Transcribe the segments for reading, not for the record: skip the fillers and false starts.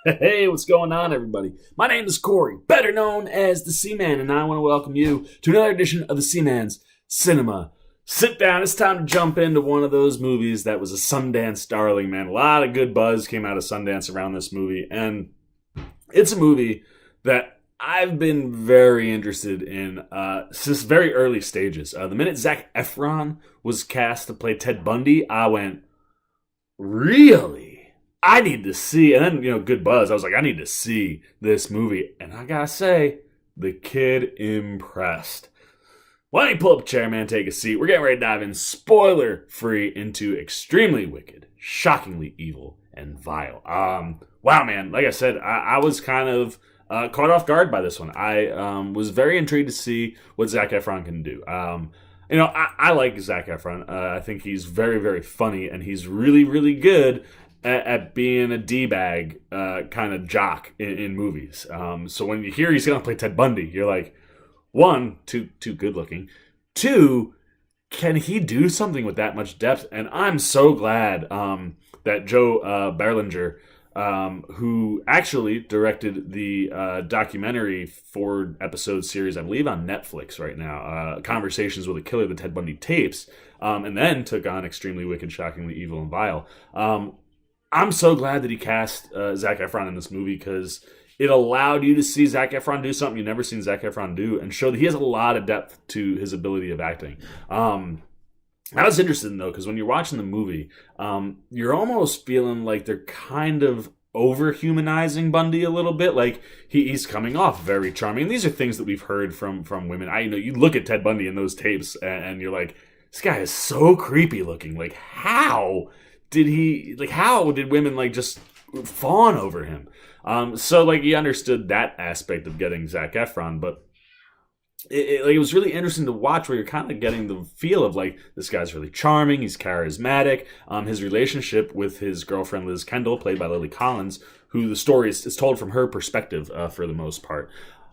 Hey, what's going on, everybody? My name is Corey, better known as the Seaman, and I want to welcome you to another edition of the Seaman's Cinema Sit Down. It's time to jump into one of those movies that was a Sundance darling, man. A lot of good buzz came out of Sundance around this movie, and it's a movie that I've been very interested in since very early stages. The minute Zac Efron was cast to play Ted Bundy, I went, really? I need to see, and then, good buzz. I was like, I need to see this movie. And I gotta say, the kid impressed. Why don't you pull up a chair, man, take a seat. We're getting ready to dive in, spoiler free, into extremely wicked, shockingly evil, and vile. Wow, man, like I said, I was kind of caught off guard by this one. I was very intrigued to see what Zac Efron can do. I like Zac Efron. I think he's very, very funny, and he's really, really good at being a D-bag kind of jock in movies. So when you hear he's going to play Ted Bundy, you're like, one, too good looking. Two, can he do something with that much depth? And I'm so glad that Joe Berlinger, who actually directed the documentary 4-episode series, I believe on Netflix right now, Conversations with a Killer, the Ted Bundy tapes, and then took on Extremely Wicked, Shockingly Evil, and Vile. I'm so glad that he cast Zac Efron in this movie because it allowed you to see Zac Efron do something you've never seen Zac Efron do and show that he has a lot of depth to his ability of acting. I was interested in, though, because when you're watching the movie, you're almost feeling like they're kind of over-humanizing Bundy a little bit. Like, he's coming off very charming. And these are things that we've heard from women. You look at Ted Bundy in those tapes and you're like, this guy is so creepy looking. Like, how did women just fawn over him? So he understood that aspect of getting Zac Efron, but it was really interesting to watch where you're kind of getting the feel of this guy's really charming, he's charismatic, his relationship with his girlfriend Liz Kendall, played by Lily Collins, who the story is told from her perspective for the most part.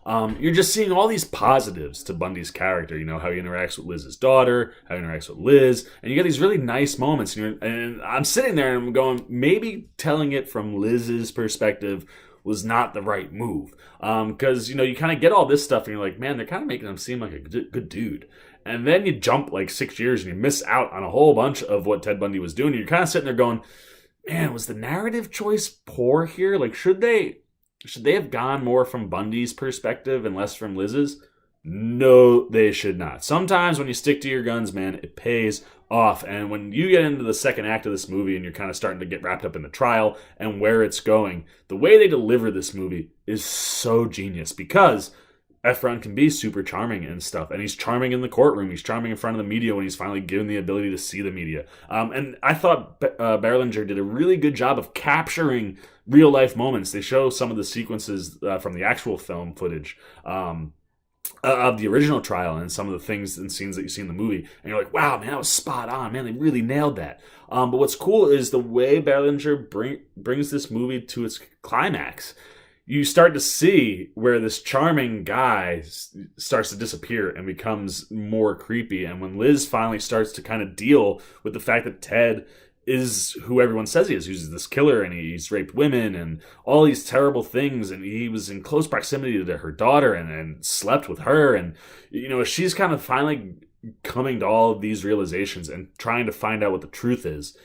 You're just seeing all these positives to Bundy's character, how he interacts with Liz's daughter, how he interacts with Liz, and you get these really nice moments, and I'm sitting there and I'm going, maybe telling it from Liz's perspective was not the right move, because you kind of get all this stuff and you're like, man, they're kind of making him seem like a good dude, and then you jump 6 years and you miss out on a whole bunch of what Ted Bundy was doing, and you're kind of sitting there going, man, was the narrative choice poor here? Should they have gone more from Bundy's perspective and less from Liz's? No, they should not. Sometimes when you stick to your guns, man, it pays off. And when you get into the second act of this movie and you're kind of starting to get wrapped up in the trial and where it's going, the way they deliver this movie is so genius because Efron can be super charming and stuff. And he's charming in the courtroom. He's charming in front of the media when he's finally given the ability to see the media. And I thought Berlinger did a really good job of capturing real-life moments. They show some of the sequences from the actual film footage of the original trial and some of the things and scenes that you see in the movie. And you're like, wow, man, that was spot on. Man, they really nailed that. But what's cool is the way Berlinger brings this movie to its climax. You start to see where this charming guy starts to disappear and becomes more creepy. And when Liz finally starts to kind of deal with the fact that Ted is who everyone says he is. He's this killer and he's raped women and all these terrible things. And he was in close proximity to her daughter and slept with her. And, she's kind of finally coming to all of these realizations and trying to find out what the truth is.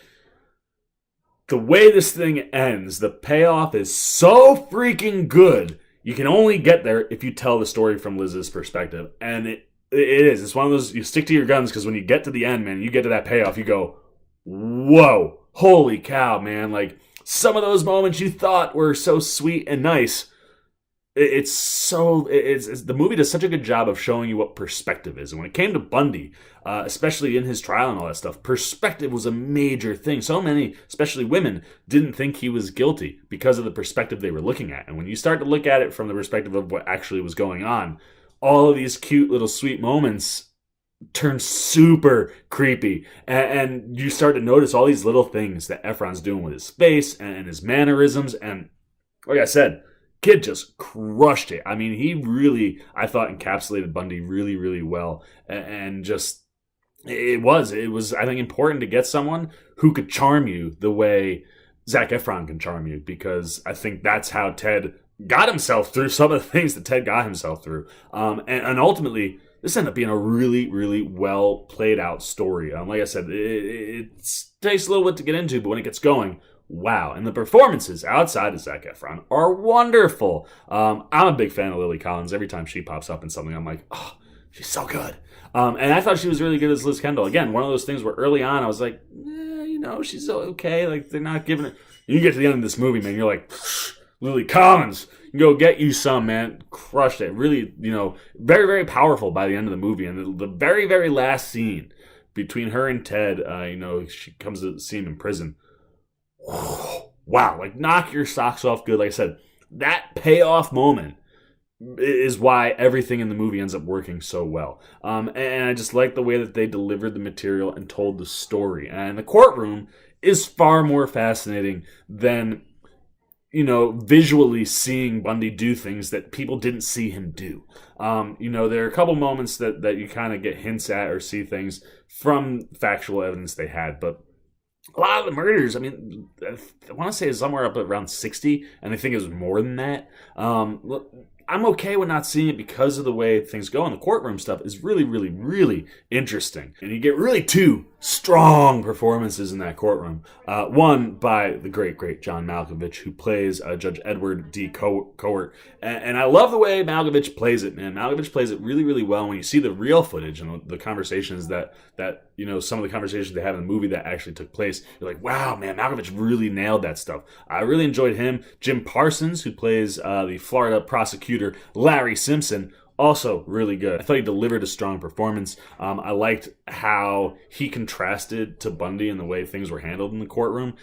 The way this thing ends, the payoff is so freaking good. You can only get there if you tell the story from Liz's perspective. And it is. It's one of those, you stick to your guns because when you get to the end, man, you get to that payoff, you go, whoa, holy cow, man. Some of those moments you thought were so sweet and nice. The movie does such a good job of showing you what perspective is. And when it came to Bundy, especially in his trial and all that stuff, perspective was a major thing. So many, especially women, didn't think he was guilty because of the perspective they were looking at. And when you start to look at it from the perspective of what actually was going on, all of these cute little sweet moments turn super creepy, and you start to notice all these little things that Efron's doing with his face and his mannerisms, and like I said, kid just crushed it. I mean, he really, I thought, encapsulated Bundy really, really well, and just it was I think important to get someone who could charm you the way Zac Efron can charm you, because I think that's how Ted got himself through some of the things that Ted got himself through. And ultimately, this ended up being a really, really well played out story. Like I said, it takes a little bit to get into, but when it gets going, wow. And the performances outside of Zac Efron are wonderful. I'm a big fan of Lily Collins. Every time she pops up in something, I'm like, oh, she's so good. And I thought she was really good as Liz Kendall. Again, one of those things where early on I was like, she's okay. Like, they're not giving it. You get to the end of this movie, man, you're like, Lily Collins, go get you some, man. Crushed it. Really, very, very powerful by the end of the movie. And the very, very last scene between her and Ted, she comes to see him in prison. Wow, like, knock your socks off good. Like I said, that payoff moment is why everything in the movie ends up working so well. And I just like the way that they delivered the material and told the story. And the courtroom is far more fascinating than, visually seeing Bundy do things that people didn't see him do. There are a couple moments that you kind of get hints at or see things from factual evidence they had, but a lot of the murders, I want to say is somewhere up around 60, and I think it was more than that. I'm okay with not seeing it because of the way things go, and the courtroom stuff is really, really, really interesting. And you get really two strong performances in that courtroom. One by the great, great John Malkovich, who plays Judge Edward D. Cowart. And I love the way Malkovich plays it, man. Malkovich plays it really, really well. When you see the real footage and the conversations that some of the conversations they have in the movie that actually took place, you're like, wow, man, Malkovich really nailed that stuff. I really enjoyed him. Jim Parsons, who plays the Florida prosecutor Larry Simpson, also really good. I thought he delivered a strong performance. I liked how he contrasted to Bundy and the way things were handled in the courtroom.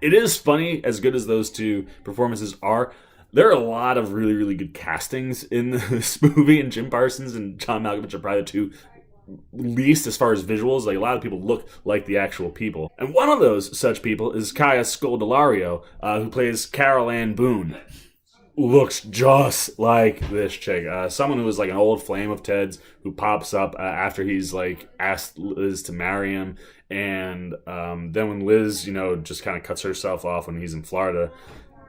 It is funny, as good as those two performances are, there are a lot of really, really good castings in this movie, and Jim Parsons and John Malkovich are probably the two least as far as visuals. Like, a lot of people look like the actual people. And one of those such people is Kaya Scodelario, who plays Carol Ann Boone. Looks just like this chick. Someone who was like an old flame of Ted's, who pops up after he's like asked Liz to marry him. And then when Liz, just kind of cuts herself off when he's in Florida,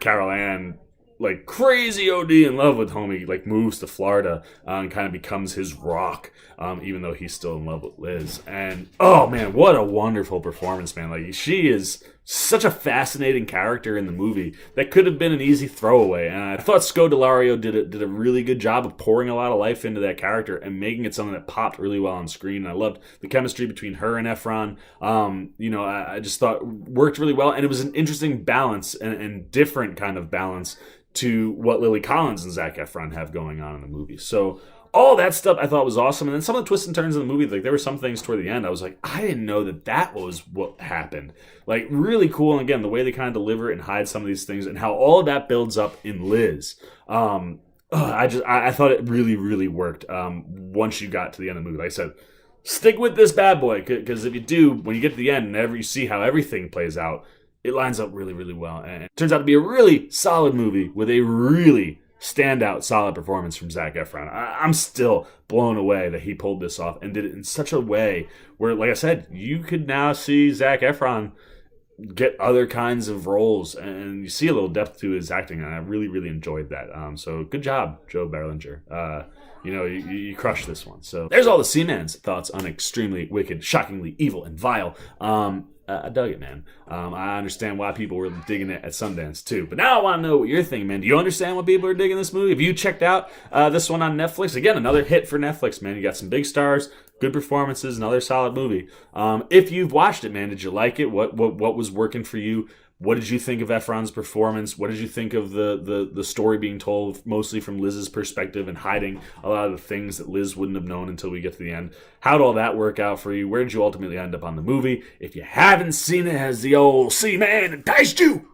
Carol Ann, like crazy OD in love with homie, like moves to Florida and kind of becomes his rock, even though he's still in love with Liz. And oh man, what a wonderful performance, man. Like, she is such a fascinating character in the movie that could have been an easy throwaway. And I thought Scodelario did a really good job of pouring a lot of life into that character and making it something that popped really well on screen. And I loved the chemistry between her and Efron. I just thought worked really well, and it was an interesting balance and different kind of balance to what Lily Collins and Zac Efron have going on in the movie. So all that stuff I thought was awesome. And then some of the twists and turns in the movie, like there were some things toward the end I was like, I didn't know that was what happened. Like, really cool. And again, the way they kind of deliver and hide some of these things and how all of that builds up in Liz. I thought it really, really worked once you got to the end of the movie. Like I said, stick with this bad boy, because if you do, when you get to the end and you see how everything plays out, it lines up really, really well. And it turns out to be a really solid movie with a really standout, solid performance from Zac Efron. I'm still blown away that he pulled this off and did it in such a way where, like I said, you could now see Zac Efron get other kinds of roles, and you see a little depth to his acting, and I really, really enjoyed that. So good job, Joe Berlinger. You crushed this one. So there's all the Seaman's thoughts on Extremely Wicked, Shockingly Evil, and Vile. I dug it, man. I understand why people were digging it at Sundance, too. But now I want to know what you're thinking, man. Do you understand why people are digging this movie? Have you checked out this one on Netflix? Again, another hit for Netflix, man. You got some big stars, good performances, another solid movie. If you've watched it, man, did you like it? What was working for you? What did you think of Efron's performance? What did you think of the story being told mostly from Liz's perspective and hiding a lot of the things that Liz wouldn't have known until we get to the end? How'd all that work out for you? Where did you ultimately end up on the movie? If you haven't seen it, has the old Seaman enticed you?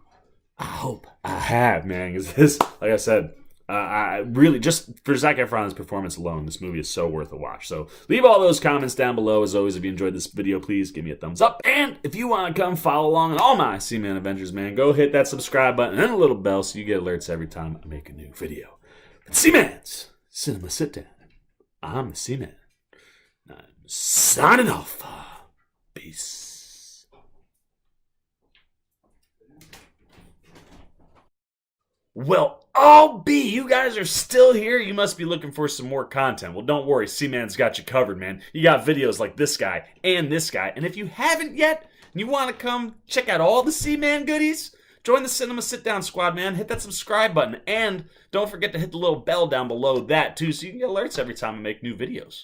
I hope I have, man. Because this, like I said, I really, just for Zac Efron's performance alone, this movie is so worth a watch. So leave all those comments down below. As always, if you enjoyed this video, please give me a thumbs up. And if you want to come follow along on all my Seaman adventures, man, go hit that subscribe button and a little bell so you get alerts every time I make a new video. But Seaman's Cinema Sit Down. I'm the Seaman. I'm signing off. Peace. Well, I'll be. You guys are still here. You must be looking for some more content. Well, don't worry. C-Man's got you covered, man. You got videos like this guy and this guy. And if you haven't yet, and you want to come check out all the C-Man goodies, join the Cinema Sit-Down Squad, man. Hit that subscribe button. And don't forget to hit the little bell down below that, too, so you can get alerts every time I make new videos.